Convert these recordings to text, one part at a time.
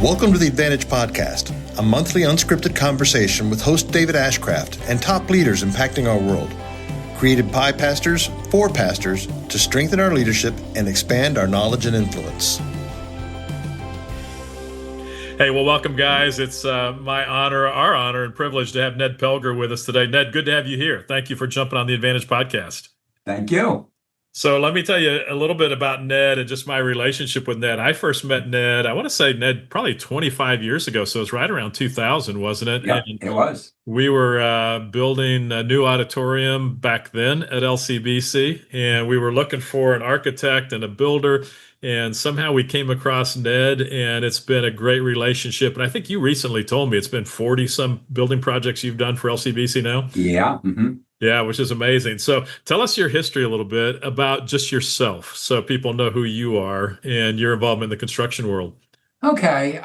Welcome to the Advantage Podcast, a monthly unscripted conversation with host David Ashcraft and top leaders impacting our world. Created by pastors for pastors to strengthen our leadership and expand our knowledge and influence. Hey, well, welcome, guys. It's my honor, our honor and privilege to have Ned Pelger with us today. Ned, good to have you here. Thank you for jumping on the Advantage Podcast. Thank you. So let me tell you a little bit about Ned and just my relationship with Ned. I first met Ned, I want to say Ned, probably 25 years ago. So it's right around 2000, wasn't it? Yeah, and it was. We were building a new auditorium back then at LCBC, and we were looking for an architect and a builder. And somehow we came across Ned, and it's been a great relationship. And I think you recently told me it's been 40 some building projects you've done for LCBC now. Yeah. Mm-hmm. Yeah, which is amazing. So tell us your history a little bit about just yourself so people know who you are and your involvement in the construction world. Okay.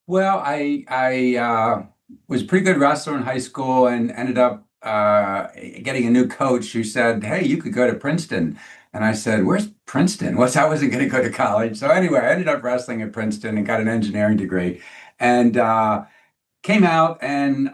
Well, I was a pretty good wrestler in high school and ended up getting a new coach who said, "Hey, you could go to Princeton." And I said, "Where's Princeton?" Well, I wasn't going to go to college. So anyway, I ended up wrestling at Princeton and got an engineering degree. And came out and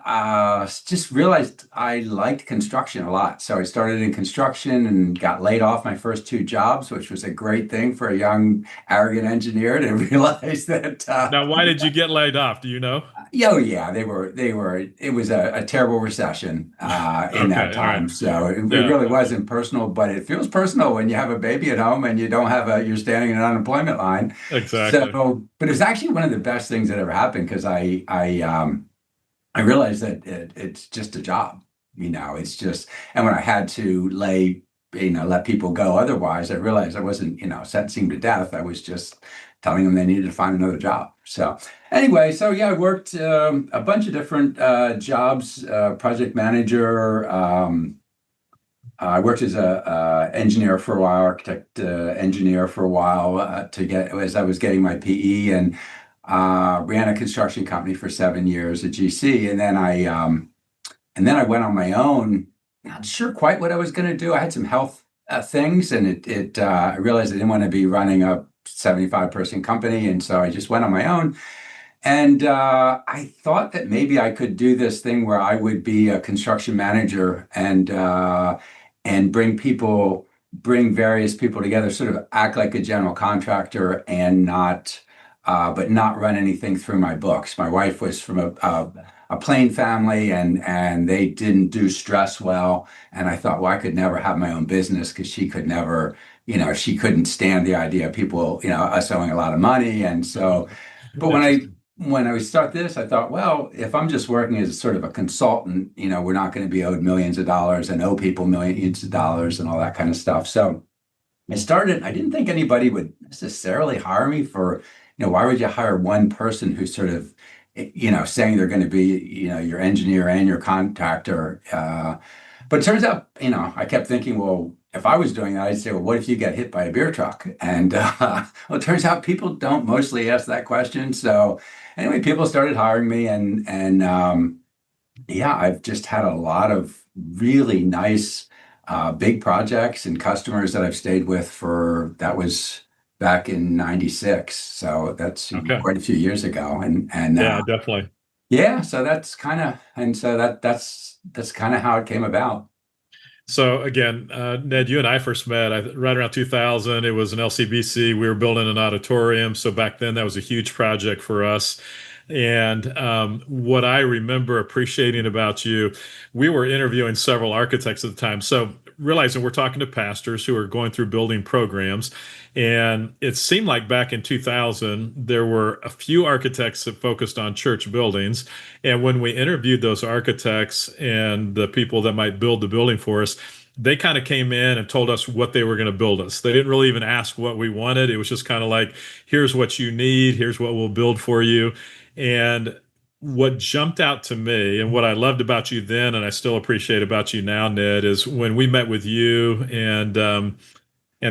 just realized I liked construction a lot. So I started in construction and got laid off my first two jobs, which was a great thing for a young, arrogant engineer to realize that. Now, why did you get laid off? Do you know? Oh, yeah, they were. It was a terrible recession in that time. Right. So it really wasn't personal, but it feels personal when you have a baby at home and you don't have you're standing in an unemployment line. Exactly. So, but it was actually one of the best things that ever happened because I realized that it's just a job, it's just, and when I had to let people go otherwise, I realized I wasn't, sentencing to death. I was just telling them they needed to find another job. So anyway, yeah, I worked a bunch of different jobs, project manager. I worked as a engineer for a while, architect engineer for a while as I was getting my PE, and ran a construction company for 7 years at GC, and then I went on my own. Not sure quite what I was going to do. I had some health things, and I realized I didn't want to be running a 75-person company, and so I just went on my own. And I thought that maybe I could do this thing where I would be a construction manager and bring various people together, sort of act like a general contractor and but not run anything through my books. My wife was from a plain family, and they didn't do stress well. And I thought, well, I could never have my own business because she could never, she couldn't stand the idea of people, us owing a lot of money. And so, but when I start this, I thought, well, if I'm just working as sort of a consultant, we're not going to be owed millions of dollars and owe people millions of dollars and all that kind of stuff. So I didn't think anybody would necessarily hire me for, why would you hire one person who's sort of, saying they're going to be, your engineer and your contractor? But it turns out, I kept thinking, well, if I was doing that, I'd say, well, what if you get hit by a beer truck? And well, it turns out people don't mostly ask that question. So anyway, people started hiring me, and I've just had a lot of really nice big projects and customers that I've stayed with that was back in 96. So that's quite a few years ago. And yeah, definitely. Yeah. So that's kind of, that's kind of how it came about. So again, Ned, you and I first met right around 2000. It was an LCBC. We were building an auditorium. So back then that was a huge project for us. And what I remember appreciating about you, we were interviewing several architects at the time. So realizing we're talking to pastors who are going through building programs. And it seemed like back in 2000, there were a few architects that focused on church buildings. And when we interviewed those architects and the people that might build the building for us, they kind of came in and told us what they were going to build us. They didn't really even ask what we wanted. It was just kind of like, here's what you need. Here's what we'll build for you. And what jumped out to me and what I loved about you then, and I still appreciate about you now, Ned, is when we met with you and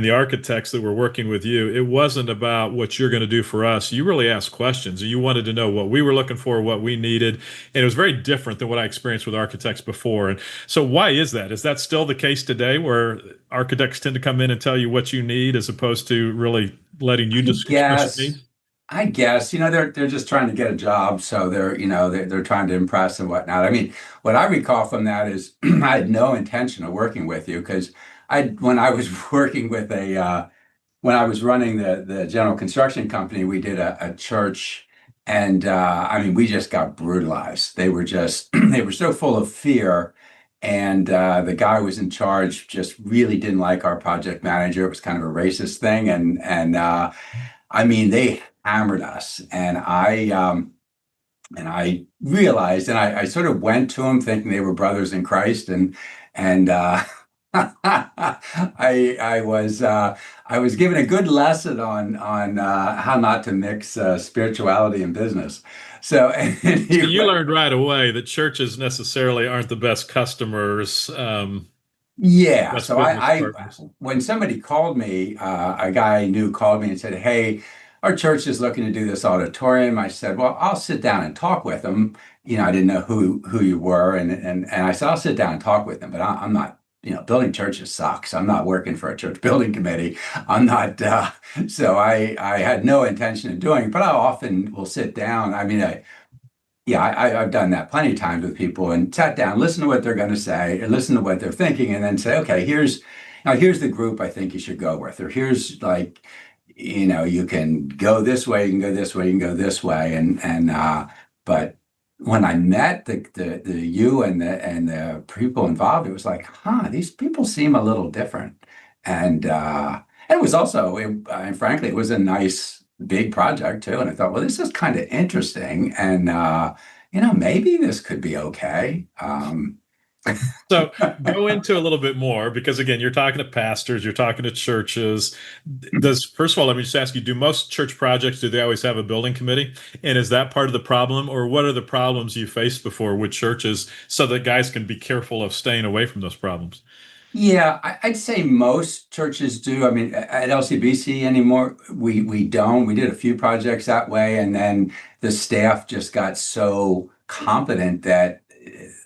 the architects that were working with you, it wasn't about what you're going to do for us. You really asked questions, and you wanted to know what we were looking for, what we needed. And it was very different than what I experienced with architects before. And so why is that? Is that still the case today, where architects tend to come in and tell you what you need as opposed to really letting you just express needs? I guess, they're just trying to get a job, so they're trying to impress and whatnot. I mean, what I recall from that is I had no intention of working with you because when I was working with when I was running the general construction company, we did a church, and I mean, we just got brutalized. They were just they were so full of fear, and the guy who was in charge just really didn't like our project manager. It was kind of a racist thing, and I mean, they hammered us, and I realized, and I sort of went to them thinking they were brothers in Christ, and I was given a good lesson on how not to mix spirituality and business. So So you anyway, learned right away that churches necessarily aren't the best customers, yeah. best So business partners. when somebody called me, a guy I knew called me and said, "Hey, our church is looking to do this auditorium." I said, "Well, I'll sit down and talk with them." I didn't know who you were, and I said, "I'll sit down and talk with them, but I'm not." Building churches sucks. I'm not working for a church building committee. I'm not. So I had no intention of doing it, but I often will sit down. I mean, yeah, I've done that plenty of times with people and sat down, listen to what they're going to say, and listen to what they're thinking, and then say, okay, here's the group I think you should go with, or here's like, you can go this way, you can go this way, you can go this way, but when I met the you and the people involved, it was like, huh, these people seem a little different, and it was also, and frankly, it was a nice big project too. And I thought, well, this is kind of interesting, and maybe this could be okay. So go into a little bit more because again, you're talking to pastors, you're talking to churches. Does first of all, let me just ask you, do most church projects, do they always have a building committee? And is that part of the problem, or what are the problems you faced before with churches so that guys can be careful of staying away from those problems? Yeah, I'd say most churches do. I mean, at LCBC anymore, we don't. We did a few projects that way, and then the staff just got so competent that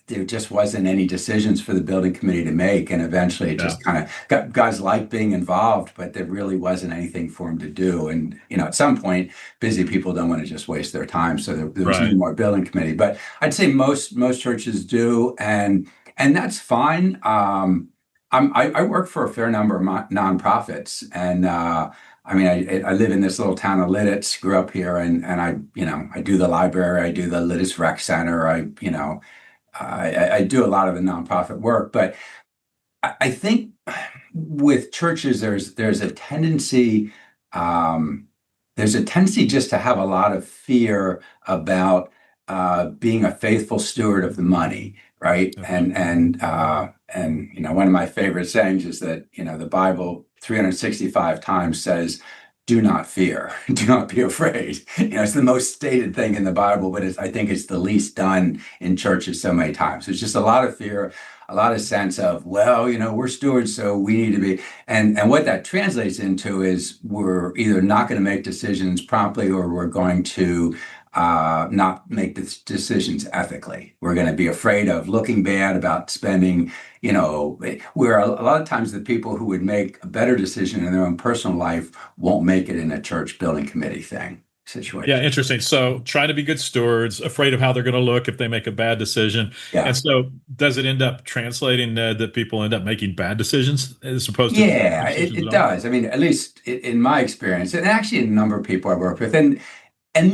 there just wasn't any decisions for the building committee to make, and eventually it Yeah, just kind of got guys like being involved, but there really wasn't anything for them to do. And at some point, busy people don't want to just waste their time, so there was no right. more building committee. But I'd say most churches do, and that's fine. I work for a fair number of nonprofits, and I mean, I live in this little town of Lidditz, grew up here, and I do the library, I do the Lidditz Rec Center, I do a lot of the nonprofit work, but I think with churches, um, there's a tendency just to have a lot of fear about being a faithful steward of the money, right? Okay. And one of my favorite sayings is that the Bible 365 times says, "Do not fear, do not be afraid." It's the most stated thing in the Bible, but I think it's the least done in churches so many times. There's just a lot of fear, a lot of sense of, well, we're stewards, so we need to be. And what that translates into is we're either not going to make decisions promptly, or we're going to not make decisions ethically. We're going to be afraid of looking bad about spending, where a lot of times the people who would make a better decision in their own personal life won't make it in a church building committee thing Yeah, situation. interesting. So trying to be good stewards, afraid of how they're going to look if they make a bad decision. And Yeah. so does it end up translating, Ned, that people end up making bad decisions as opposed to no Yeah, decisions at it all? does. I mean, at least in my experience, and actually a number of people I work with, and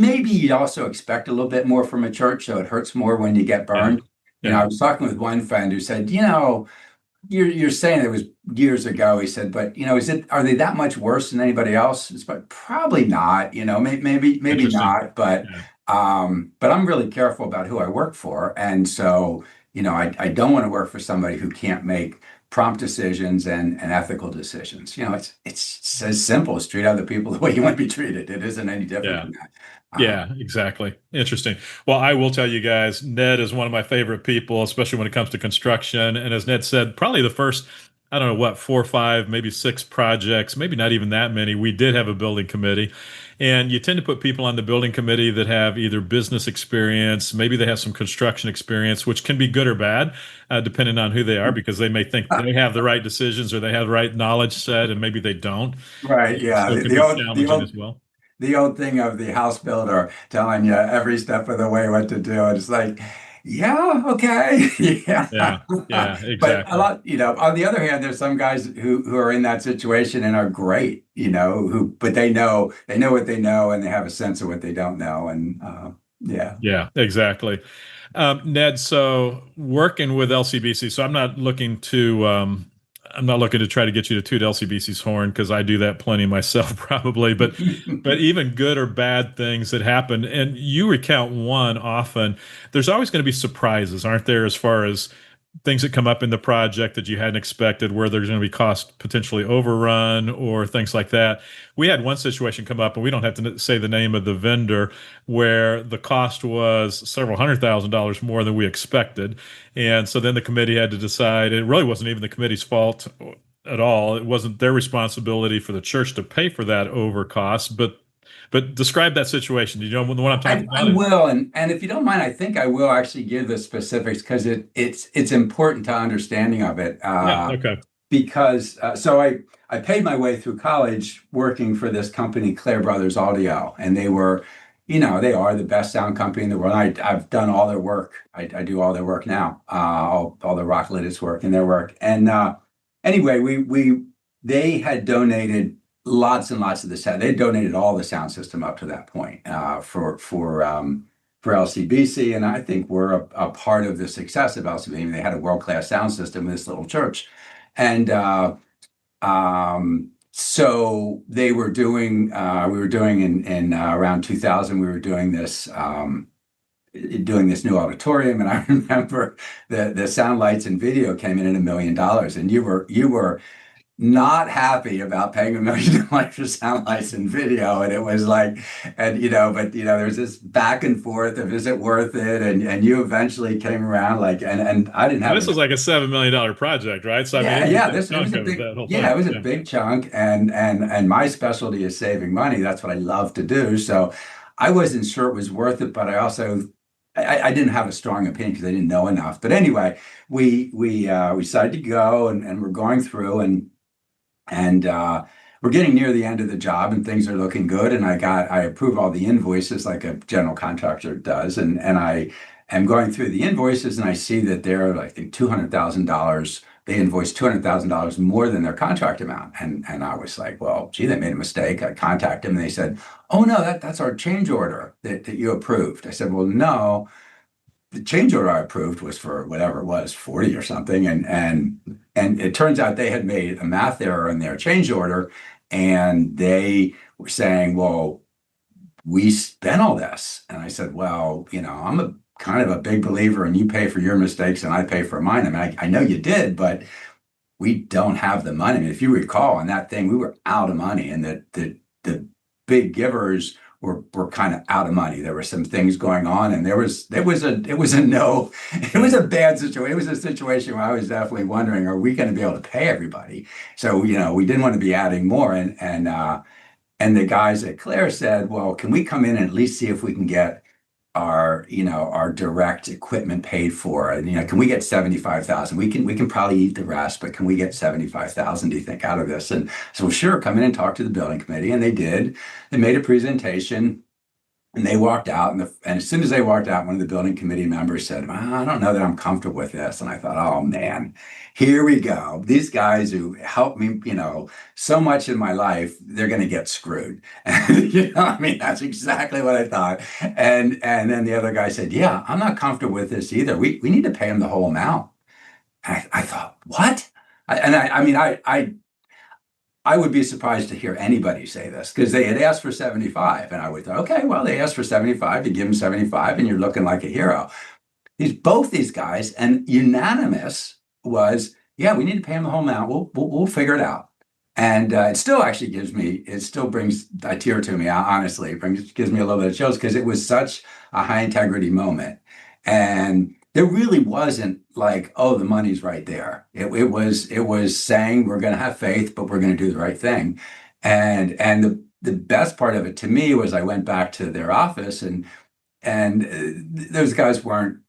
maybe you also expect a little bit more from a church, so it hurts more when you get Yeah. burned. Yeah. I was talking with one friend who said, you're saying it was years ago. He said, but are they that much worse than anybody else? It's but probably not. Maybe Interesting. not. But Yeah. I'm really careful about who I work for, and so I don't want to work for somebody who can't make prompt decisions and ethical decisions. It's as simple as treat other people the way you want to be treated. It isn't any different Yeah. than that. Yeah, exactly. Interesting. Well, I will tell you guys, Ned is one of my favorite people, especially when it comes to construction. And as Ned said, probably the first, I don't know what, 4 or 5, maybe 6 projects, maybe not even that many. We did have a building committee. And you tend to put people on the building committee that have either business experience, maybe they have some construction experience, which can be good or bad, depending on who they are, because they may think they have the right decisions or they have the right knowledge set, and maybe they don't. Right. And Yeah. so it The, can the be old the challenging old as well. the old thing of the house builder telling you every step of the way what to do. And it's like, yeah, okay. Yeah, Yeah. yeah, But a exactly. lot, on the other hand, there's some guys who are in that situation and are great, but they know what they know and they have a sense of what they don't know. And yeah. Yeah, exactly. Ned, so working with LCBC, so I'm not looking to try to get you to toot LCBC's horn because I do that plenty myself probably, but even good or bad things that happen, and you recount one often, there's always going to be surprises, aren't there, as far as things that come up in the project that you hadn't expected, where there's going to be cost potentially overrun or things like that. We had one situation come up, and we don't have to say the name of the vendor, where the cost was several $100,000 more than we expected. And so then the committee had to decide. It really wasn't even the committee's fault at all. It wasn't their responsibility for the church to pay for that over cost, but describe that situation. Do you know what I'm talking I about? will, and if you don't mind, I think I will actually give the specifics because it's important to understanding of it. Yeah. Okay. Because so I paid my way through college working for this company, Clare Brothers Audio, and they were, they are the best sound company in the world. I've done all their work. I do all their work now, all the Rocklitis work and their work. And anyway, they had donated lots and lots of the sound. They donated all the sound system up to that point for LCBC, and I think we're a part of the success of LCBC. I mean, they had a world-class sound system in this little church, and so they were doing. We were doing in around 2000. We were doing this new auditorium, and I remember the sound lights and video came in at $1 million, and you were not happy about paying $1 million for sound lights and video. And it was like, but there's this back and forth of is it worth it? And you eventually came around like, and I didn't And have this was like a $7 million project, right? So I mean, yeah, it was a yeah, big it was chunk a of big, that whole yeah, it thing. was a Yeah. big chunk. And my specialty is saving money. That's what I love to do. So I wasn't sure it was worth it, but I didn't have a strong opinion because I didn't know enough. But anyway, we decided to go and we're going through and we're getting near the end of the job and things are looking good. And I approve all the invoices like a general contractor does. And I am going through the invoices and I see that they're, I think, $200,000. They invoiced $200,000 more than their contract amount. And I was like, well, gee, they made a mistake. I contacted them and they said, oh no, that's our change order that you approved. I said, well, no, the change order I approved was for whatever it was, 40 or something. And it turns out they had made a math error in their change order. And they were saying, well, we spent all this. And I said, well, I'm a kind of a big believer and you pay for your mistakes and I pay for mine. I mean, I know you did, but we don't have the money. I mean, if you recall on that thing, we were out of money and the big givers were kind of out of money. There were some things going on, and it was a no, it was a bad situation. It was a situation where I was definitely wondering, are we going to be able to pay everybody? So we didn't want to be adding more, and the guys at Claire said, well, can we come in and at least see if we can get our direct equipment paid for? And can we get 75,000? We can probably eat the rest, but can we get 75,000, do you think, out of this? And so sure, come in and talk to the building committee. And they did. They made a presentation and they walked out. And as soon as they walked out, one of the building committee members said, well, I don't know that I'm comfortable with this. And I thought, oh man, here we go. These guys who helped me, so much in my life, they're going to get screwed. I mean, that's exactly what I thought. And then the other guy said, yeah, I'm not comfortable with this either. We need to pay him the whole amount. And I thought, what? I would be surprised to hear anybody say this because they had asked for 75. And I would think, okay, well, they asked for 75, you give them 75 and you're looking like a hero. Both these guys, and unanimous was, yeah, we need to pay them the whole amount. We'll figure it out. And it still brings a tear to me, honestly. Gives me a little bit of chills because it was such a high integrity moment. And there really wasn't like, oh, the money's right there. It was saying we're going to have faith, but we're going to do the right thing. And the best part of it to me was I went back to their office and those guys weren't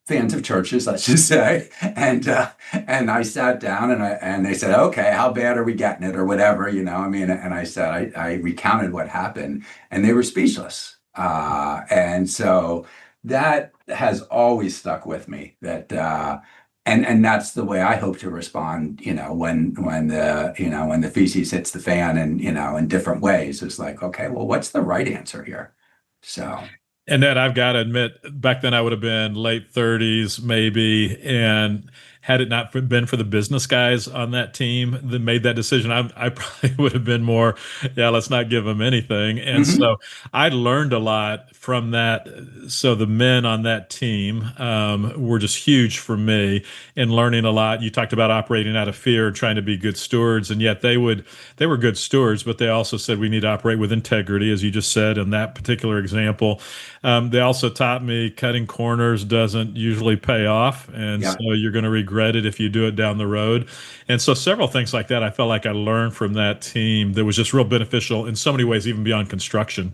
fans of churches, let's just say. And I sat down and they said, okay, how bad are we getting it or whatever, I mean, and I said, I recounted what happened and they were speechless. And so that has always stuck with me and that's the way I hope to respond, when the feces hits the fan and, in different ways. It's like, okay, well, what's the right answer here? So. And then I've got to admit, back then I would have been late 30s, maybe. And had it not been for the business guys on that team that made that decision, I probably would have been more, yeah, let's not give them anything. And Mhm. so I learned a lot from that. So the men on that team were just huge for me in learning a lot. You talked about operating out of fear, trying to be good stewards, and yet they were good stewards, but they also said we need to operate with integrity, as you just said in that particular example. They also taught me cutting corners doesn't usually pay off. And Yeah. so you're going to regret it if you do it down the road. And so several things like that, I felt like I learned from that team that was just real beneficial in so many ways, even beyond construction.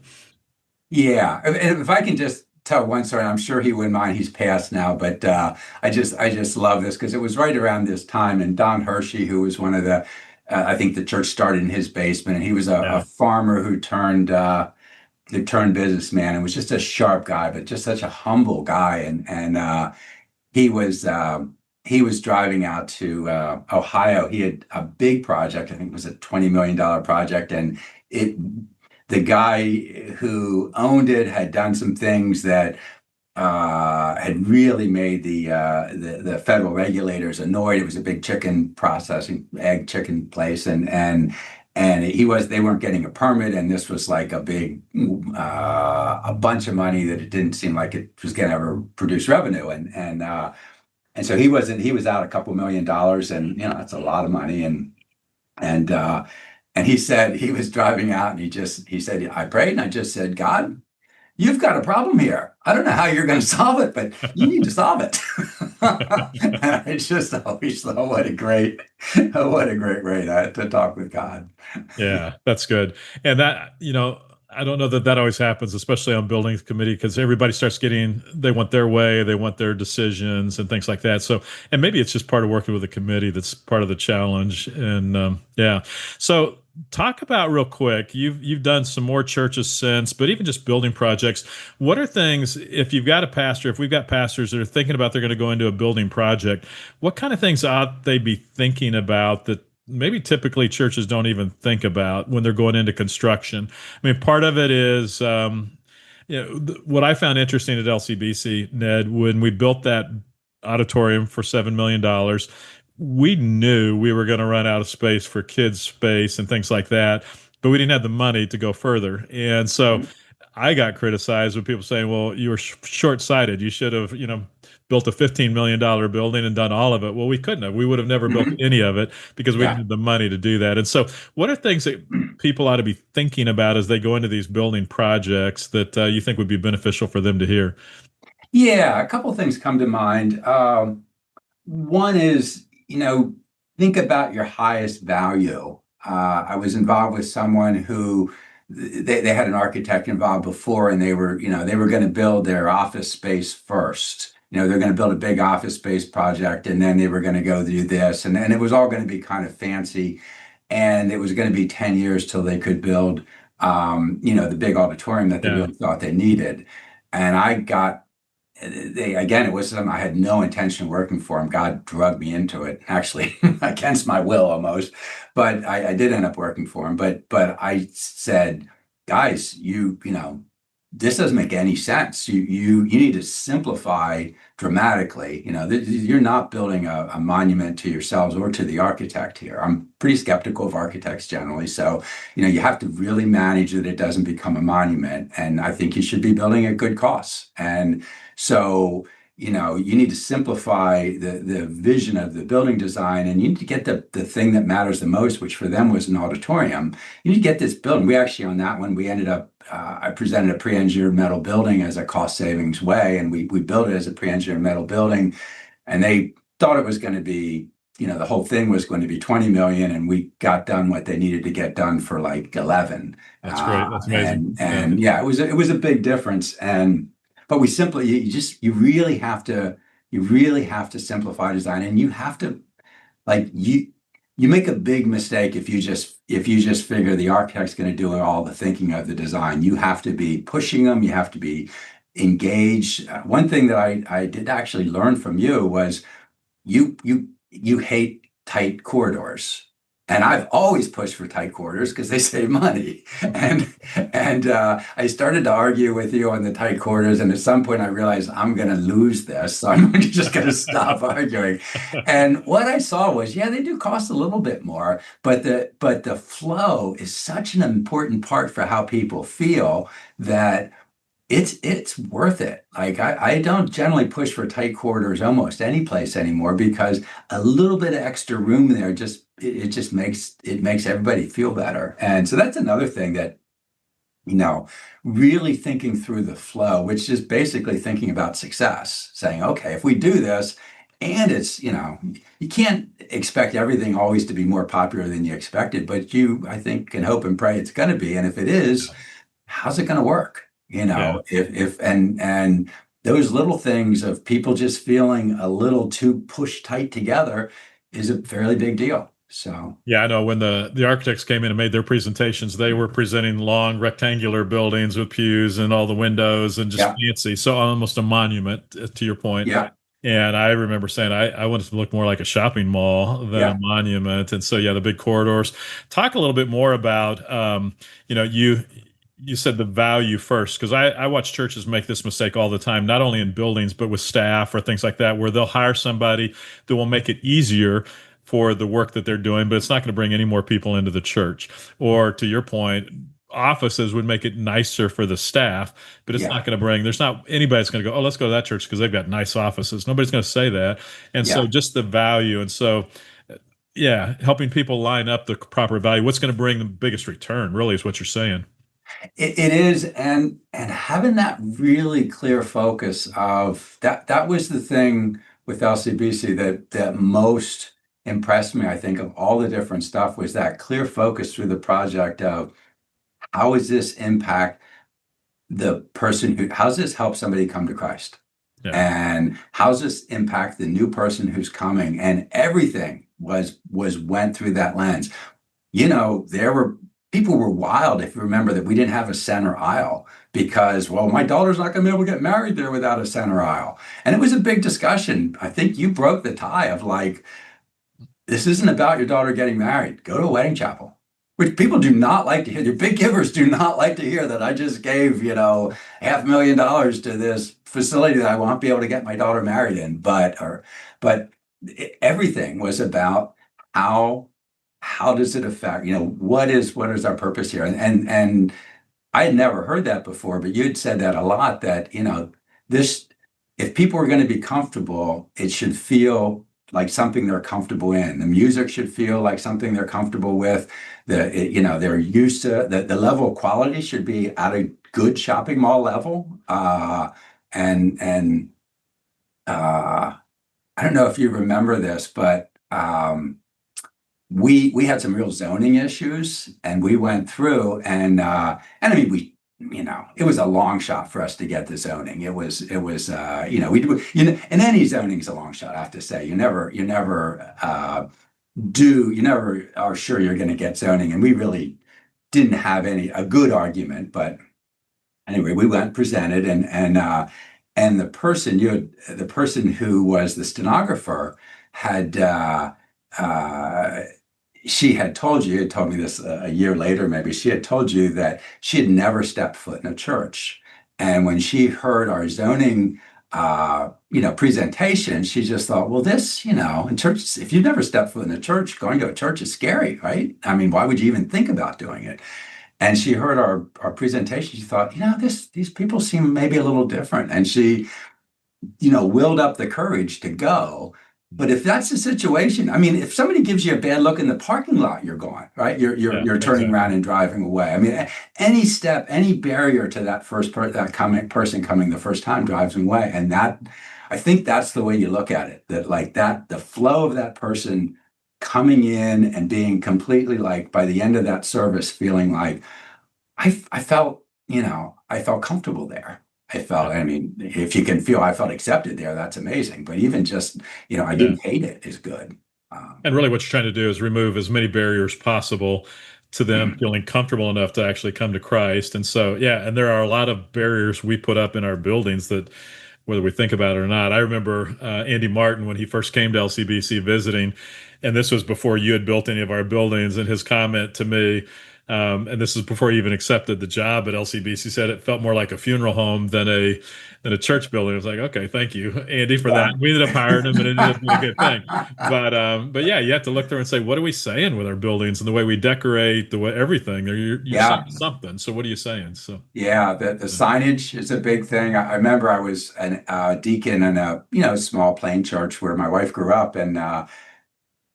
Yeah, if I can just tell one story, I'm sure he wouldn't mind. He's passed now, but I just love this because it was right around this time, and Don Hershey, who was one of I think the church started in his basement, and he was a Yeah. farmer who turned businessman and was just a sharp guy, but just such a humble guy, and he was. He was driving out to Ohio. He had a big project. I think it was a $20 million project, and it the guy who owned it had done some things that had really made the federal regulators annoyed. It was a big chicken processing, egg chicken place, and they weren't getting a permit, and this was like a bunch of money that it didn't seem like it was going to ever produce revenue, and so he was out a couple $1 million, and that's a lot of money, and uh, and he said he was driving out, and he said, I prayed and I just said, God, you've got a problem here. I don't know how you're going to solve it, but you need to solve it. And I just always thought, what a great way to talk with God. Yeah, that's good. And that, I don't know that that always happens, especially on buildings committee, because everybody starts they want their way, they want their decisions and things like that. So, and maybe it's just part of working with a committee that's part of the challenge. And yeah, so talk about real quick. You've done some more churches since, but even just building projects. What are things if you've got a pastor, if we've got pastors that are thinking about they're going to go into a building project, what kind of things ought they be thinking about that maybe typically churches don't even think about when they're going into construction? I mean, part of it is, what I found interesting at LCBC, Ned, when we built that auditorium for $7 million, we knew we were going to run out of space for kids' space and things like that, but we didn't have the money to go further. And so I got criticized with people saying, well, you were short-sighted. You should have, built a $15 million building and done all of it. Well, we couldn't have. We would have never built Mhm. any of it because we didn't Yeah. have the money to do that. And so, what are things that people ought to be thinking about as they go into these building projects that you think would be beneficial for them to hear? Yeah, a couple things come to mind. One is, think about your highest value. I was involved with someone who they had an architect involved before, and they were going to build their office space first. They're going to build a big office space project, and then they were going to go do this, and it was all going to be kind of fancy, and it was going to be 10 years till they could build, the big auditorium that they Yeah, really thought they needed. And I got again, it was something I had no intention of working for him. God drugged me into it, actually, against my will almost. But I did end up working for him. But I said, guys, this doesn't make any sense. You need to simplify dramatically. You're not building a monument to yourselves or to the architect here. I'm pretty skeptical of architects generally. So, you have to really manage that it doesn't become a monument. And I think you should be building at good costs. And so, you need to simplify the vision of the building design, and you need to get the thing that matters the most, which for them was an auditorium. You need to get this building. We actually, on that one, we ended up, I presented a pre-engineered metal building as a cost savings way, and we built it as a pre-engineered metal building, and they thought it was going to be, the whole thing was going to be 20 million, and we got done what they needed to get done for like 11. that's great. That's amazing. And Yeah. and yeah, it was a big difference. And But we simply, you really have to, simplify design, and you have to, like, you make a big mistake if you just figure the architect's going to do all the thinking of the design. You have to be pushing them. You have to be engaged. One thing that I did actually learn from you was you hate tight corridors. And I've always pushed for tight corridors because they save money. And I started to argue with you on the tight corridors. And at some point I realized I'm going to lose this. So I'm just going to stop arguing. And what I saw was, yeah, they do cost a little bit more, but the flow is such an important part for how people feel that it's worth it. Like I don't generally push for tight corridors almost any place anymore, because a little bit of extra room there just makes everybody feel better. And so that's another thing that, really thinking through the flow, which is basically thinking about success, saying, okay, if we do this, and it's, you can't expect everything always to be more popular than you expected, but you, I think, can hope and pray it's going to be. And if it is, how's it going to work? If and those little things of people just feeling a little too pushed tight together is a fairly big deal. So yeah, I know when the architects came in and made their presentations, they were presenting long rectangular buildings with pews and all the windows and just fancy, so almost a monument, to your point. Yeah. And I remember saying I wanted to look more like a shopping mall than a monument. And so the big corridors. Talk a little bit more about you said the value first, because I watch churches make this mistake all the time, not only in buildings, but with staff or things like that, where they'll hire somebody that will make it easier for the work that they're doing, but it's not going to bring any more people into the church. Or to your point, offices would make it nicer for the staff, but it's not going to there's not anybody that's going to go, oh, let's go to that church because they've got nice offices. Nobody's going to say that. And so just the value. And so, helping people line up the proper value, what's going to bring the biggest return really is what you're saying. It is, and having that really clear focus of that was the thing with LCBC that most impressed me, I think, of all the different stuff, was that clear focus through the project of how does this impact the person how's this help somebody come to Christ? And how's this impact the new person who's coming? And everything went through that lens. People were wild, if you remember, that we didn't have a center aisle because, well, my daughter's not going to be able to get married there without a center aisle. And it was a big discussion. I think you broke the tie of like, this isn't about your daughter getting married. Go to a wedding chapel, which people do not like to hear. Your big givers do not like to hear that I just gave, $500,000 to this facility that I won't be able to get my daughter married in. But everything was about how does it affect, what is our purpose here? And I had never heard that before, but you'd said that a lot, that, if people are going to be comfortable, it should feel like something they're comfortable in. The music should feel like something they're comfortable with. They're used to, the level of quality should be at a good shopping mall level. And I don't know if you remember this, but we had some real zoning issues, and we went through and I mean, it was a long shot for us to get the zoning. It was we do, and any zoning is a long shot, I have to say. You never are sure you're going to get zoning, and we really didn't have a good argument. But anyway, we went presented, and the person who was the stenographer had she had told you, had told me this a year later, maybe, she had told you that she had never stepped foot in a church. And when she heard our zoning, presentation, she just thought, well, this, in church, if you've never stepped foot in a church, going to a church is scary, right? I mean, why would you even think about doing it? And she heard our presentation. She thought, these people seem maybe a little different. And she, willed up the courage to go. But if that's the situation, I mean, if somebody gives you a bad look in the parking lot, you're gone, right? You're turning around and driving away. I mean, any step, any barrier to that person coming the first time drives them away. And I think that's the way you look at it. That the flow of that person coming in and being completely, like, by the end of that service, feeling like I felt comfortable there. I felt, I mean, if you can feel I felt accepted there, that's amazing. But even just, I Yeah. didn't hate it is good. And really, what you're trying to do is remove as many barriers possible to them feeling comfortable enough to actually come to Christ. And so, yeah, and there are a lot of barriers we put up in our buildings that, whether we think about it or not. I remember Andy Martin when he first came to LCBC visiting, and this was before you had built any of our buildings, and his comment to me, and this is before he even accepted the job at LCBC, said it felt more like a funeral home than a church building. I was like, okay, thank you, Andy, for that. We ended up hiring him, and it ended up being a good thing. But yeah, you have to look there and say, what are we saying with our buildings and the way we decorate, the way everything? You're Yeah. saying something. So what are you saying? So Yeah, the signage is a big thing. I remember I was an deacon in a small plain church where my wife grew up,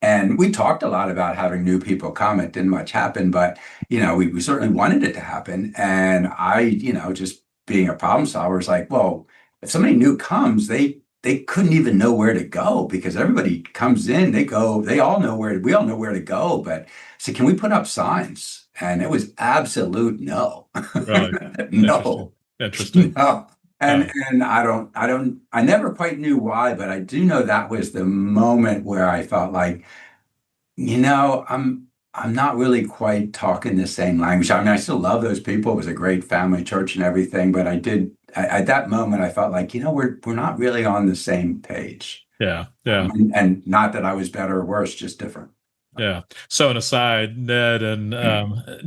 and we talked a lot about having new people come. It didn't much happen, but we certainly wanted it to happen. And I, just being a problem solver, was like, well, if somebody new comes, they couldn't even know where to go because everybody comes in, they go, we all know where to go. But so can we put up signs? And it was absolute no. really interesting. No. Interesting. No. Uh, And I never quite knew why, but I do know that was the moment where I felt like, I'm not really quite talking the same language. I mean, I still love those people. It was a great family church and everything, but at that moment I felt like, we're not really on the same page. yeah, yeah. And not that I was better or worse, just different. Yeah. So, an aside, Ned and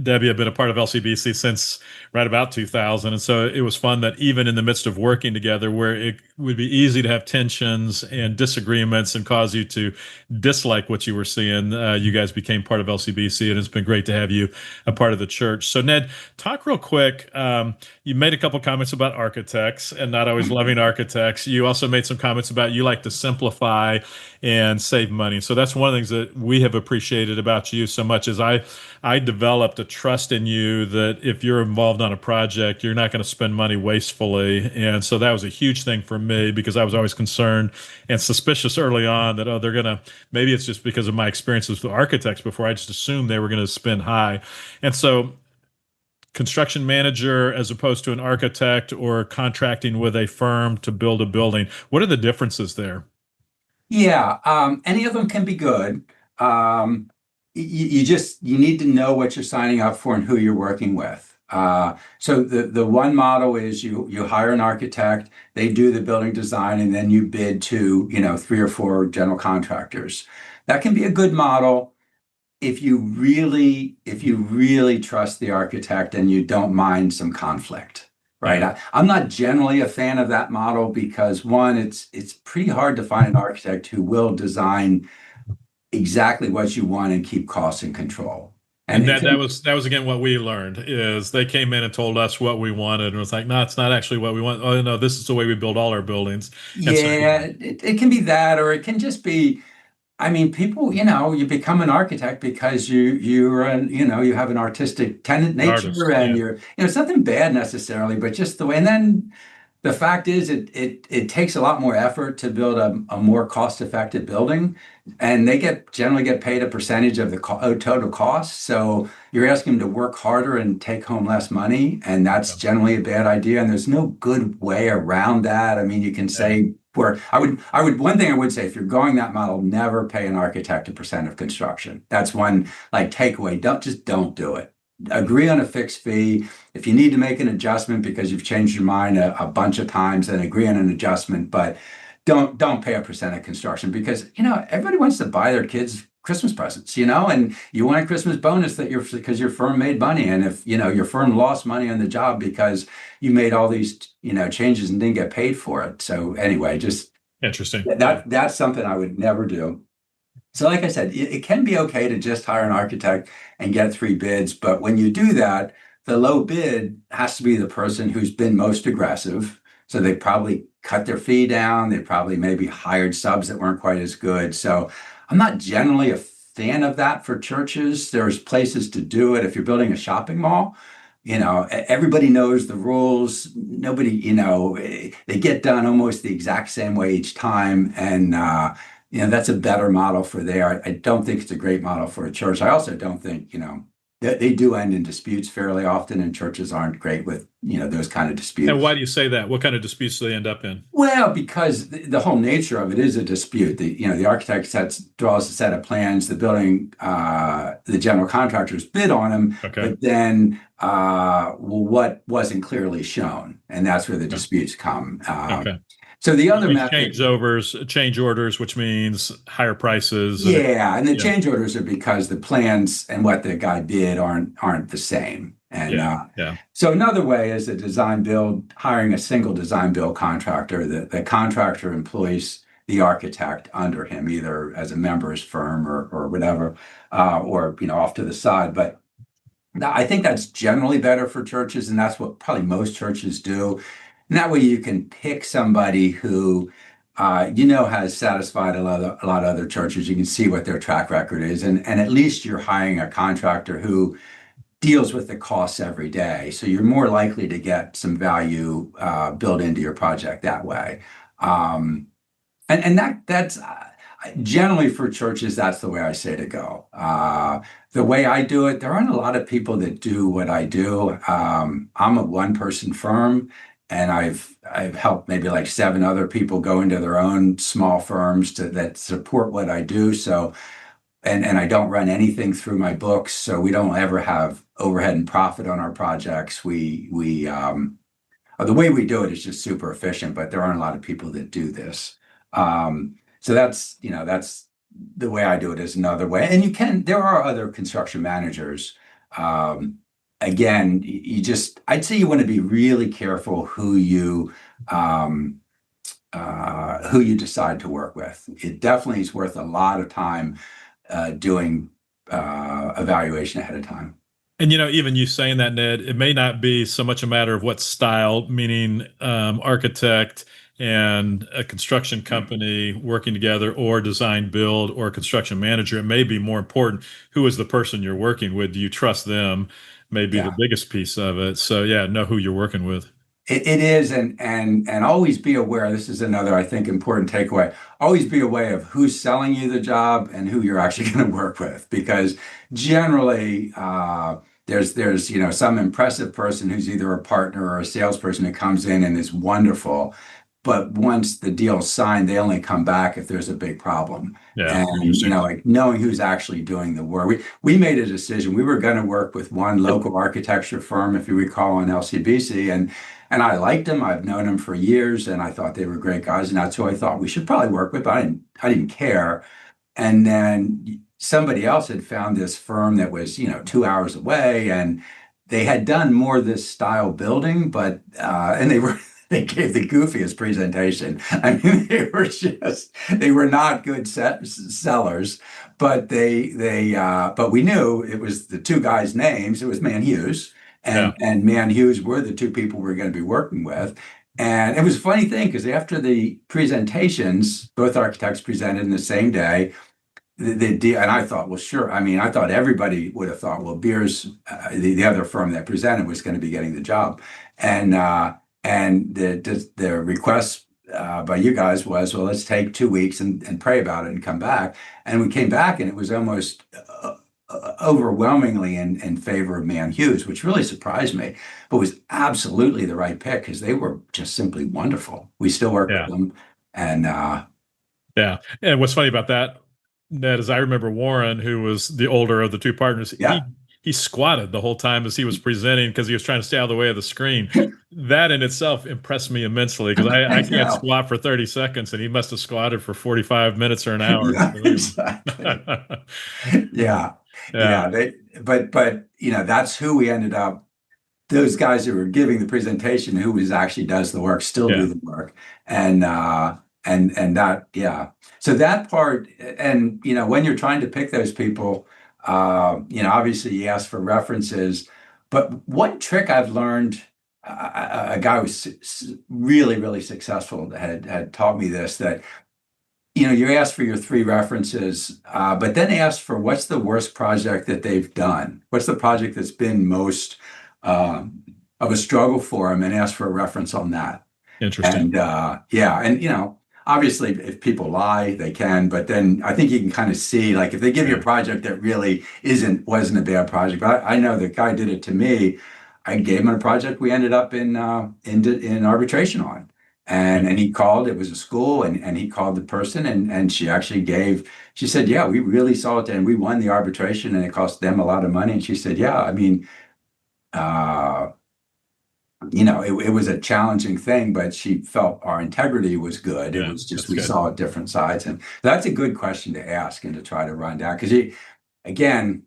Debbie have been a part of LCBC since right about 2000. And so it was fun that even in the midst of working together, where it would be easy to have tensions and disagreements and cause you to dislike what you were seeing, you guys became part of LCBC. And it's been great to have you a part of the church. So, Ned, talk real quick. You made a couple comments about architects and not always loving architects. You also made some comments about you like to simplify and save money. So that's one of the things that we have appreciated about you so much is I developed a trust in you that if you're involved on a project, you're not going to spend money wastefully. And so that was a huge thing for me because I was always concerned and suspicious early on that, they're going to, maybe it's just because of my experiences with architects before, I just assumed they were going to spend high. And so construction manager as opposed to an architect or contracting with a firm to build a building, what are the differences there? Yeah, any of them can be good. You need to know what you're signing up for and who you're working with. So the one model is you hire an architect, they do the building design, and then you bid to 3 or 4 general contractors. That can be a good model if you really trust the architect and you don't mind some conflict. Right. I'm not generally a fan of that model because one, it's pretty hard to find an architect who will design exactly what you want and keep costs in control. And that was again what we learned is they came in and told us what we wanted and it was like, no, it's not actually what we want. Oh no, this is the way we build all our buildings. Yeah, it can be that, or it can just be. I mean, people, you become an architect because you have an artistic nature, Artist, and yeah. it's nothing bad necessarily, but just the way. And then the fact is, it takes a lot more effort to build a more cost-effective building, and they generally get paid a percentage of the total cost. So you're asking them to work harder and take home less money, and that's generally a bad idea. And there's no good way around that. I mean, you can say where one thing I would say, if you're going that model, never pay an architect a percent of construction. That's one takeaway. Don't do it. Agree on a fixed fee. If you need to make an adjustment because you've changed your mind a bunch of times, then agree on an adjustment. But don't pay a percent of construction because everybody wants to buy their kids Christmas presents, and you want a Christmas bonus because your firm made money. And if your firm lost money on the job because you made all these changes and didn't get paid for it. So anyway, just Interesting. that's something I would never do. So like I said, it can be okay to just hire an architect and get 3 bids. But when you do that, the low bid has to be the person who's been most aggressive. So they probably cut their fee down. They probably maybe hired subs that weren't quite as good. So I'm not generally a fan of that for churches. There's places to do it. If you're building a shopping mall, everybody knows the rules. Nobody, they get done almost the exact same way each time. And, that's a better model for there. I don't think it's a great model for a church. I also don't think, they do end in disputes fairly often, and churches aren't great with, those kind of And disputes. why do you say that? What kind of disputes do they end up in? Well, because the whole nature of it is a dispute. The architect draws a set of plans, the general contractors bid on them, Okay. but then, well, what wasn't clearly shown, and that's where the Okay. disputes come. Okay. So the other Which method, change orders, which means higher prices. yeah, and the Yeah, change orders are because the plans and what the guy did aren't the same. And yeah. so another way is a design build, hiring a single design build contractor. The contractor employs the architect under him, either as a member's firm or whatever, or off to the side. But I think that's generally better for churches, and that's what probably most churches do. And that way you can pick somebody who has satisfied a lot of other churches. You can see what their track record is, and at least you're hiring a contractor who deals with the costs every day. So you're more likely to get some value built into your project that way. That's generally for churches, that's the way I say to go. The way I do it, there aren't a lot of people that do what I do. I'm a one-person firm, and I've helped maybe like 7 other people go into their own small firms that support what I do. So, and I don't run anything through my books, so we don't ever have overhead and profit on our projects. The way we do it is just super efficient, but there aren't a lot of people that do this. So that's the way I do it is another way. And there are other construction managers. Again, I'd say you want to be really careful who you decide to work with. It definitely is worth a lot of time doing evaluation ahead of time. And even you saying that, Ned, it may not be so much a matter of what style, meaning architect and a construction company working together, or design build, or construction manager. It may be more important who is the person you're working with. Do you trust them? May be the biggest piece of it. So yeah, know who you're working with. It is, and always be aware. This is another, I think, important takeaway. Always be aware of who's selling you the job and who you're actually going to work with, because generally there's some impressive person who's either a partner or a salesperson who comes in and is wonderful, but once the deal's signed, they only come back if there's a big problem. Yeah, and like knowing who's actually doing the work. We made a decision. We were going to work with one local architecture firm, if you recall, on LCBC, and I liked them. I've known them for years, and I thought they were great guys, and that's who I thought we should probably work with. But I didn't care. And then somebody else had found this firm that was 2 hours away, and they had done more of this style building, but and they gave the goofiest presentation. I mean, they were not good sellers, but but we knew it was the 2 guys' names. It was Man Hughes. And Man Hughes were the 2 people we were going to be working with. And it was a funny thing, because after the presentations, both architects presented in the same day, the deal, and I thought, well, sure. I mean, I thought everybody would have thought, well, Beers, the other firm that presented, was going to be getting the job. And the request by you guys was, well, let's take 2 weeks and pray about it and come back. And we came back, and it was almost overwhelmingly in favor of Man Hughes, which really surprised me, but was absolutely the right pick, because they were just simply wonderful. We still work with them. And and what's funny about that, Ned, is I remember Warren, who was the older of the 2 partners. He squatted the whole time as he was presenting, because he was trying to stay out of the way of the screen. That in itself impressed me immensely, because I can't squat for 30 seconds, and he must have squatted for 45 minutes or an hour. Yeah, exactly. Yeah. But that's who we ended up. Those guys who were giving the presentation, who actually does the work, still do the work, and that, So that part, and when you're trying to pick those people, obviously you ask for references. But one trick I've learned, a guy who was really, really successful had taught me this, that you ask for your 3 references, but then ask for what's the worst project that they've done. What's the project that's been most of a struggle for them, and ask for a reference on that. Interesting. And obviously if people lie, they can, but then I think you can kind of see, like if they give you a Yeah. project that really wasn't a bad project, but I know the guy did it to me. I gave him a project we ended up in arbitration on. Yeah. And he called, it was a school, and he called the person, and she actually she said, yeah, we really saw it and we won the arbitration and it cost them a lot of money. And she said, yeah, I mean, uh, it was a challenging thing, but she felt our integrity was good. It Yeah. was just That's we good. saw different sides, and that's a good question to ask and to try to run down because again,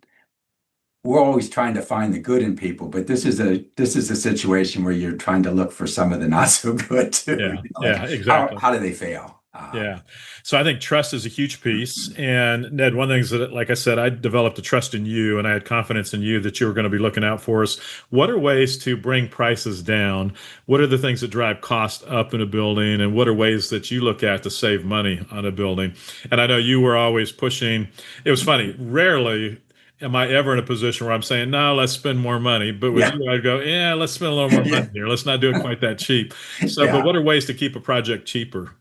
we're always trying to find the good in people, but this is a situation where you're trying to look for some of the not so good too. Yeah. Like Yeah. how Exactly. how do they fail? Yeah. So I think trust is a huge piece. And Ned, one of the things that, like I said, I developed a trust in you and I had confidence in you that you were going to be looking out for us. What are ways to bring prices down? What are the things that drive cost up in a building? And what are ways that you look at to save money on a building? And I know you were always pushing. It was funny. Rarely am I ever in a position where I'm saying, no, let's spend more money. But with Yeah, you, I'd go, yeah, let's spend a little more yeah, money here. Let's not do it quite that cheap. So, but yeah, what are ways to keep a project cheaper?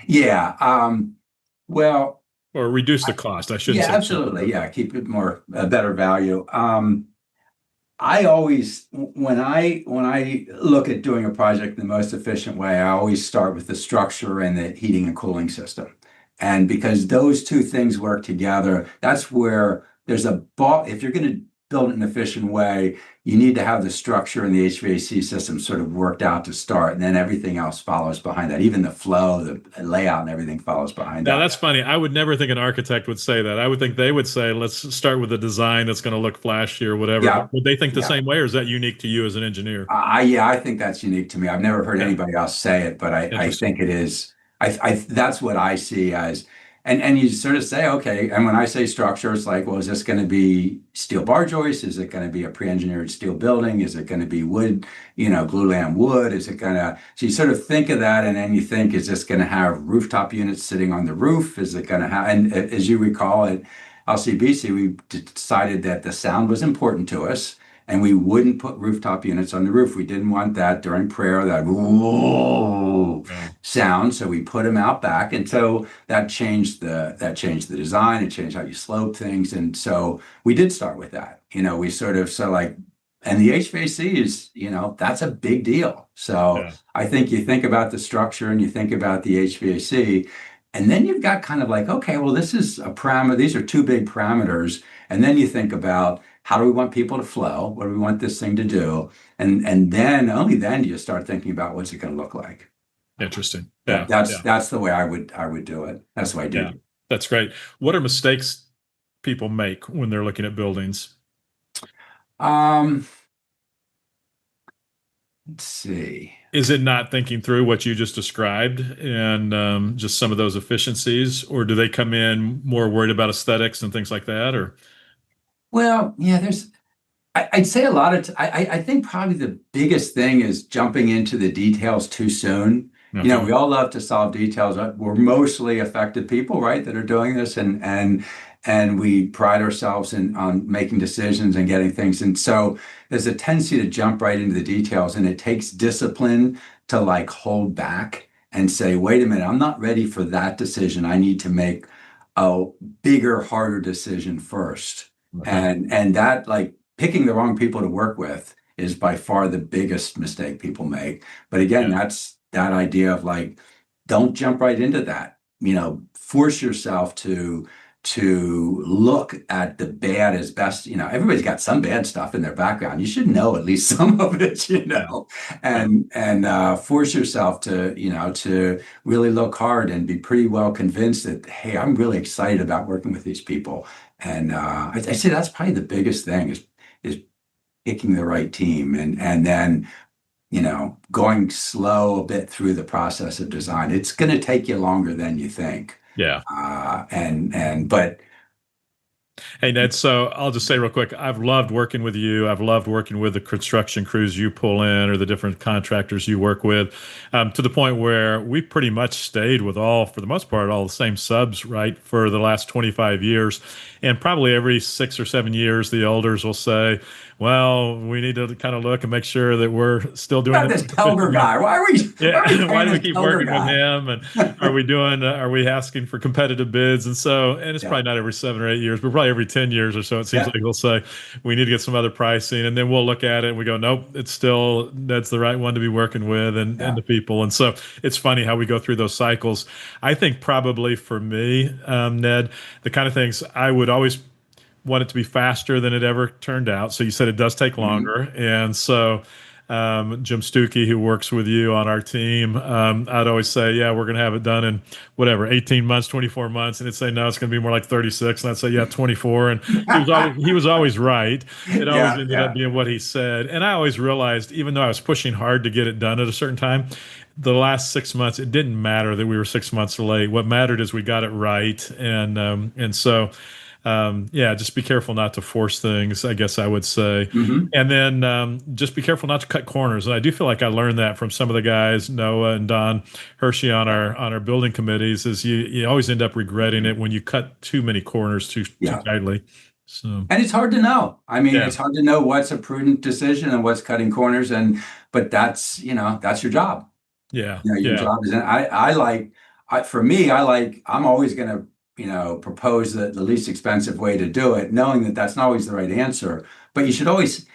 yeah. Well, Or reduce the cost. I shouldn't yeah, say cheaper, absolutely. but Yeah, keep it more a better value. I always, when I look at doing a project the most efficient way, I always start with the structure and the heating and cooling system. And because those two things work together, that's where there's a ball. If you're going to build it in an efficient way, you need to have the structure and the HVAC system sort of worked out to start, and then everything else follows behind that. Even the flow, the layout, and everything follows behind now that. that's funny. I would never think an architect would say that. I would think they would say, let's start with a design that's going to look flashy or whatever. But Yeah, would they think the yeah. same way, or is that unique to you as an engineer? Yeah, I think that's unique to me. I've never heard Yeah, anybody else say it, but I interesting. think it is. That's what I see as, and you sort of say, okay. And when I say structure, it's like, well, is this going to be steel bar joist? Is it going to be a pre-engineered steel building? Is it going to be wood, glulam wood? Is it going to? So you sort of think of that, and then you think, is this going to have rooftop units sitting on the roof? Is it going to have? And as you recall, at LCBC, we decided that the sound was important to us and we wouldn't put rooftop units on the roof. We didn't want that during prayer, that whoa Yeah, sound. So we put them out back. And so that changed the design, it changed how you slope things. And so we did start with that. We sort of so like and the HVAC is, that's a big deal. So yeah, I think you think about the structure and you think about the HVAC, and then you've got kind of like, okay, well, this is a parameter, these are two big parameters. And then you think about how do we want people to flow? What do we want this thing to do? And then only then do you start thinking about what's it going to look like. interesting. That, Yeah, that's yeah, that's the way I would do it. That's the way I yeah. did. That's great. What are mistakes people make when they're looking at buildings? Um, let's see. Is it not thinking through what you just described and just some of those efficiencies, or do they come in more worried about aesthetics and things like that? Or Well, yeah, I'd say a lot of, I think probably the biggest thing is jumping into the details too soon. okay, We all love to solve details. We're mostly affected people, right, that are doing this, and we pride ourselves on making decisions and getting things. And so there's a tendency to jump right into the details, and it takes discipline to like hold back and say, wait a minute, I'm not ready for that decision. I need to make a bigger, harder decision first. okay, And that like picking the wrong people to work with is by far the biggest mistake people make. But again, yeah, that's that idea of like, don't jump right into that. Force yourself to look at the bad as best. Everybody's got some bad stuff in their background. You should know at least some of it, yeah, yeah, and force yourself to really look hard and be pretty well convinced that, hey, I'm really excited about working with these people. And I say that's probably the biggest thing is picking the right team, and then going slow a bit through the process of design. It's going to take you longer than you think. yeah. And but Hey, Ned, so I'll just say real quick, I've loved working with you. I've loved working with the construction crews you pull in or the different contractors you work with, to the point where we pretty much stayed with all, for the most part, all the same subs, right, for the last 25 years. And probably every 6 or 7 years, the elders will say, well, we need to kind of look and make sure that we're still doing Got this Pelger guy. Why are we yeah, why paying do we this keep Pelger working with guy? him? And are we asking for competitive bids? And so, and it's Yeah. probably not every 7 or 8 years, but probably every 10 years or so, it seems Yeah. like he'll say, we need to get some other pricing. And then we'll look at it and we go, nope, it's still, that's the right one to be working with and Yeah. the people. And so it's funny how we go through those cycles. I think probably for me, Ned, the kind of things I would always want it to be faster than it ever turned out. So you said it does take Mhm. longer. And so Jim Stuckey, who works with you on our team, I'd always say, yeah, we're going to have it done in whatever, 18 months, 24 months. And it'd say, no, it's going to be more like 36. And I'd say, yeah, 24. And he was always right. It always Yeah. ended up Yeah. being what he said. And I always realized, even though I was pushing hard to get it done at a certain time, the last 6 months, it didn't matter that we were 6 months late. What mattered is we got it right. And so, yeah, just be careful not to force things, I guess I would say. Hmm. And then just be careful not to cut corners. And I do feel like I learned that from some of the guys, Noah and Don Hershey on Yeah. our building committees, is you always end up regretting it when you cut too many corners too Yeah. tightly. So And it's hard to know. I mean, yeah, it's hard to know what's a prudent decision and what's cutting corners. But that's your job. yeah, Your yeah, job is, and for me, I'm always going to, propose the least expensive way to do it, knowing that that's not always the right answer. But you should always,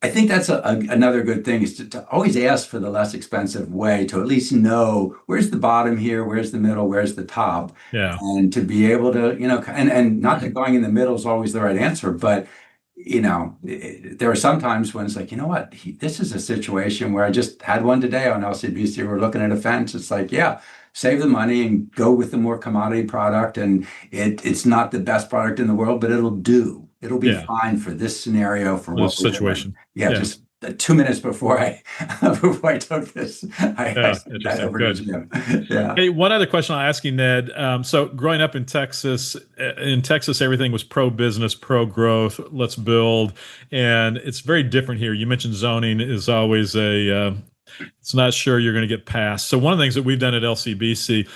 I think that's another good thing is to always ask for the less expensive way to at least know where's the bottom here, where's the middle, where's the top, yeah, and to be able to, and not that going in the middle is always the right answer, but there are some times when it's like, you know what, this is a situation where I just had one today on LCBC. We're looking at a fence. It's like, yeah, save the money and go with the more commodity product. And it's not the best product in the world, but it'll do. It'll be yeah. fine for this scenario, for For the what we're doing. situation. Yeah, Yeah, just 2 minutes before I before I took this, I yeah, sent that interesting. over to Good. Jim. Yeah. Hey, one other question I'll ask you, Ned. So, growing up in Texas, everything was pro business, pro growth. Let's build, and it's very different here. You mentioned zoning is always it's not sure you're going to get passed. So, one of the things that we've done at LCBC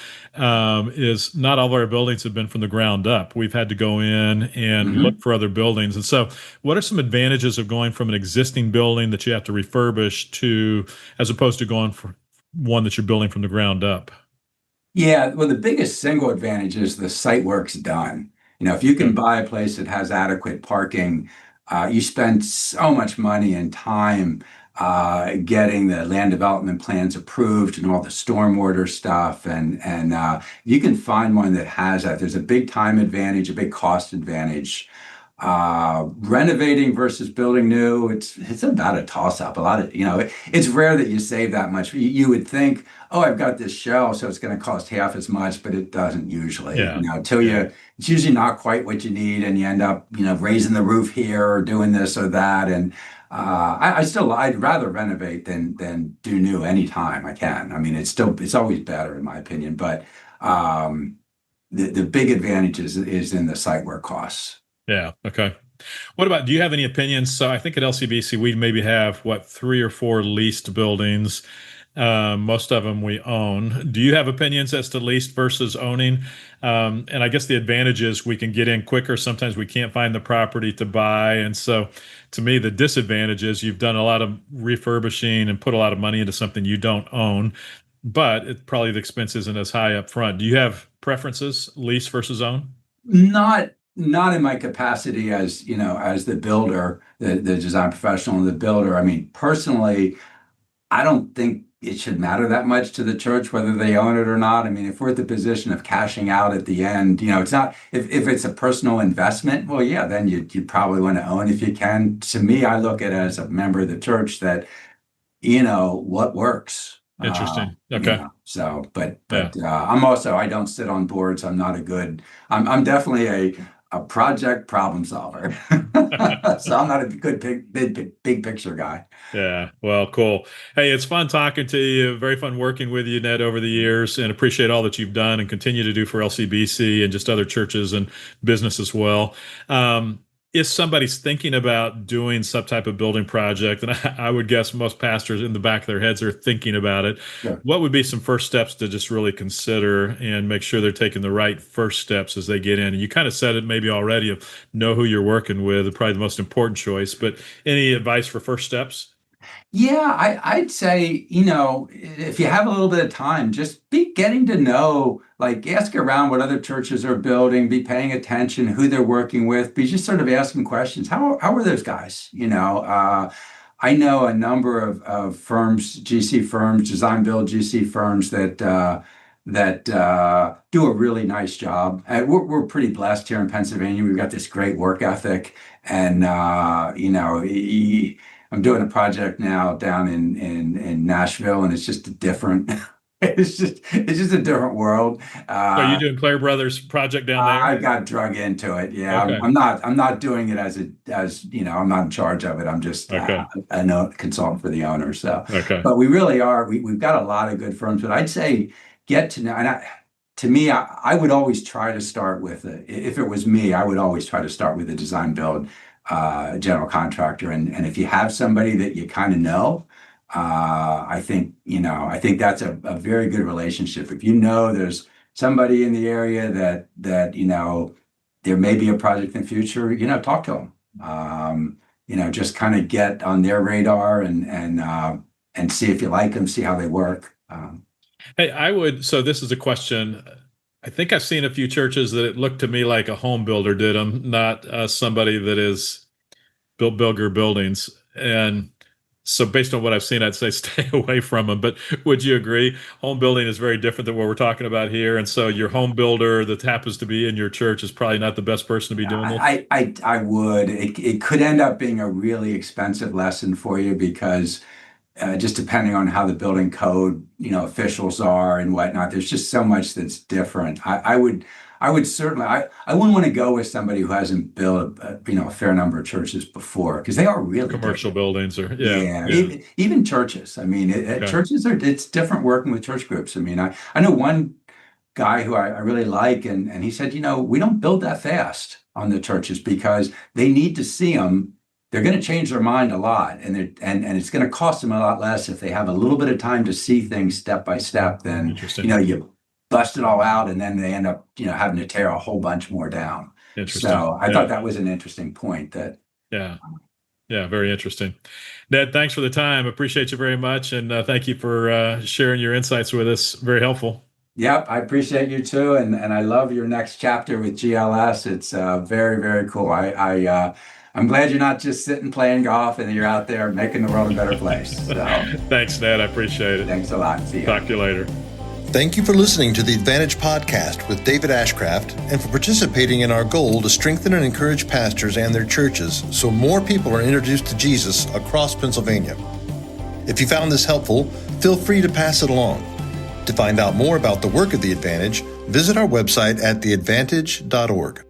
is not all of our buildings have been from the ground up. We've had to go in and look Hmm. for other buildings. And so, what are some advantages of going from an existing building that you have to refurbish to, as opposed to going for one that you're building from the ground up? Yeah, well, the biggest single advantage is the site work's done. If you can Okay. buy a place that has adequate parking, you spend so much money and time getting the land development plans approved and all the stormwater stuff. And you can find one that has that. There's a big time advantage, a big cost advantage. Renovating versus building new, it's about a toss up. A lot of, it's rare that you save that much. You would think, oh, I've got this shell, so it's going to cost half as much, but it doesn't usually, Yeah. until Yeah. it's usually not quite what you need, and you end up, raising the roof here or doing this or that. And I'd rather renovate than do new anytime I can. I mean, it's always better in my opinion, but the big advantage is in the site work costs. Yeah. Okay. What about, do you have any opinions? So I think at LCBC, we maybe have what, 3 or 4 leased buildings. Most of them we own. Do you have opinions as to leased versus owning? And I guess the advantage is we can get in quicker. Sometimes we can't find the property to buy. And so to me, the disadvantage is you've done a lot of refurbishing and put a lot of money into something you don't own, but probably the expense isn't as high up front. Do you have preferences, lease versus own? Not in my capacity as, as the builder, the design professional and the builder. I mean, personally, I don't think it should matter that much to the church whether they own it or not. I mean, if we're at the position of cashing out at the end, it's not, if it's a personal investment, well, yeah, then you'd probably want to own if you can. To me, I look at it as a member of the church that, what works. Interesting. Okay. So, but Yeah. I don't sit on boards. I'm not a good, I'm definitely a project problem solver. So I'm not a good big picture guy. Yeah, well, cool. Hey, it's fun talking to you. Very fun working with you, Ned, over the years, and appreciate all that you've done and continue to do for LCBC and just other churches and business as well. If somebody's thinking about doing some type of building project, and I would guess most pastors in the back of their heads are thinking about it, Yeah. what would be some first steps to just really consider and make sure they're taking the right first steps as they get in? And you kind of said it maybe already, of know who you're working with, probably the most important choice, but any advice for first steps? Yeah, I'd say, if you have a little bit of time, just be getting to know, like ask around what other churches are building, be paying attention, who they're working with, be just sort of asking questions. How are those guys? I know a number of firms, GC firms, design build GC firms that do a really nice job. We're pretty blessed here in Pennsylvania. We've got this great work ethic, and I'm doing a project now down in Nashville, and it's just a different. It's just a different world. Are you doing Clare Brothers project down there? I got drug into it. Yeah, Okay. I'm not doing it as I'm not in charge of it. I'm just Okay. a consultant for the owner. So, Okay. but we really are. We've got a lot of good firms. But I'd say get to know. And to me, I would always try to start with if it was me, I would always try to start with a design build general contractor. And if you have somebody that you kind of know, I think that's a very good relationship. If you know there's somebody in the area that there may be a project in the future, talk to them. Just kind of get on their radar and see if you like them, see how they work. Hey, so this is a question. I think I've seen a few churches that it looked to me like a home builder did them, not somebody that is built bigger buildings. And so based on what I've seen, I'd say stay away from them. But would you agree? Home building is very different than what we're talking about here. And so your home builder that happens to be in your church is probably not the best person to be doing this. I would. It could end up being a really expensive lesson for you because just depending on how the building code, officials are and whatnot, there's just so much that's different. I would certainly, I wouldn't want to go with somebody who hasn't built a fair number of churches before, because they are really Commercial different. buildings or Even churches. I mean, Okay. churches it's different working with church groups. I mean, I know one guy who I really like, and he said, we don't build that fast on the churches because they need to see them. They're going to change their mind a lot, and it's going to cost them a lot less if they have a little bit of time to see things step by step than Interesting. you bust it all out and then they end up having to tear a whole bunch more down. Interesting. So I thought that was an interesting point. That Yeah, very interesting. Ned, thanks for the time. Appreciate you very much, and thank you for sharing your insights with us. Very helpful. Yep, I appreciate you too, and I love your next chapter with GLS. It's very, very cool. I'm glad you're not just sitting playing golf and you're out there making the world a better place. So, thanks, Ned. I appreciate it. Thanks a lot. See you. Talk to you later. Thank you for listening to the Advantage Podcast with David Ashcraft and for participating in our goal to strengthen and encourage pastors and their churches so more people are introduced to Jesus across Pennsylvania. If you found this helpful, feel free to pass it along. To find out more about the work of The Advantage, visit our website at theadvantage.org.